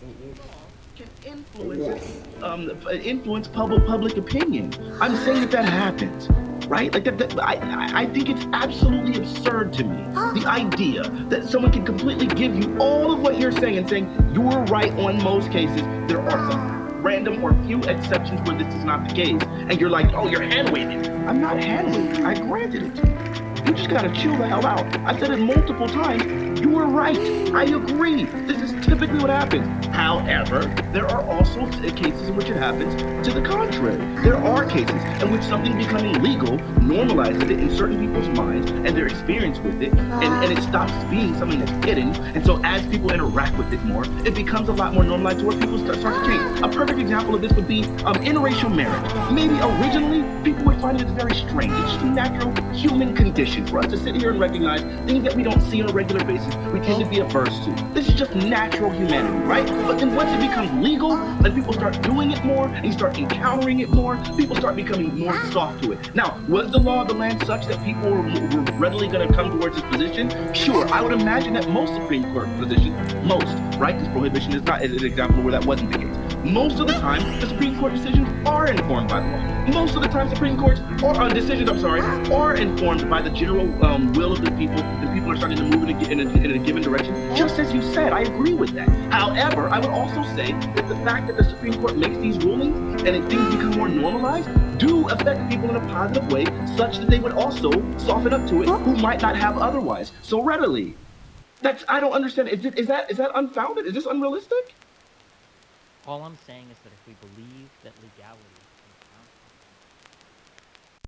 can influence public opinion. I'm saying that happens, right? Like I think it's absolutely absurd to me, the idea that someone can completely give you all of what you're saying and saying you're right on most cases. There are some random or few exceptions where this is not the case, and you're like, oh, you're hand waving. I'm not hand waving. I granted it to you. You just gotta chill the hell out. I said it multiple times. You were right. I agree. This is typically what happens. However, there are also cases in which it happens to the contrary. There are cases in which something becoming legal normalizes it in certain people's minds and their experience with it, and it stops being something that's hidden. And so as people interact with it more, it becomes a lot more normalized to where people start to change. A perfect example of this would be interracial marriage. Maybe originally people would find it very strange. It's just a natural human condition for us to sit here and recognize things that we don't see on a regular basis. We tend to be averse to. This is just natural humanity, right? But then once it becomes legal and people start doing it more and you start encountering it more, people start becoming more soft to it. Now, was the law of the land such that people were readily going to come towards this position? Sure, I would imagine that most Supreme Court positions, most, right? This prohibition is not an example where that wasn't the case. Most of the time, the Supreme Court decisions are informed by the law. Most of the time, Supreme Courts or decisions, are informed by the general will of the people, and people are starting to move in a given direction. Just as you said, I agree with that. However, I would also say that the fact that the Supreme Court makes these rulings and things become more normalized do affect people in a positive way, such that they would also soften up to it who might not have otherwise so readily. I don't understand. Is that unfounded? Is this unrealistic? All I'm saying is that if we believe that legality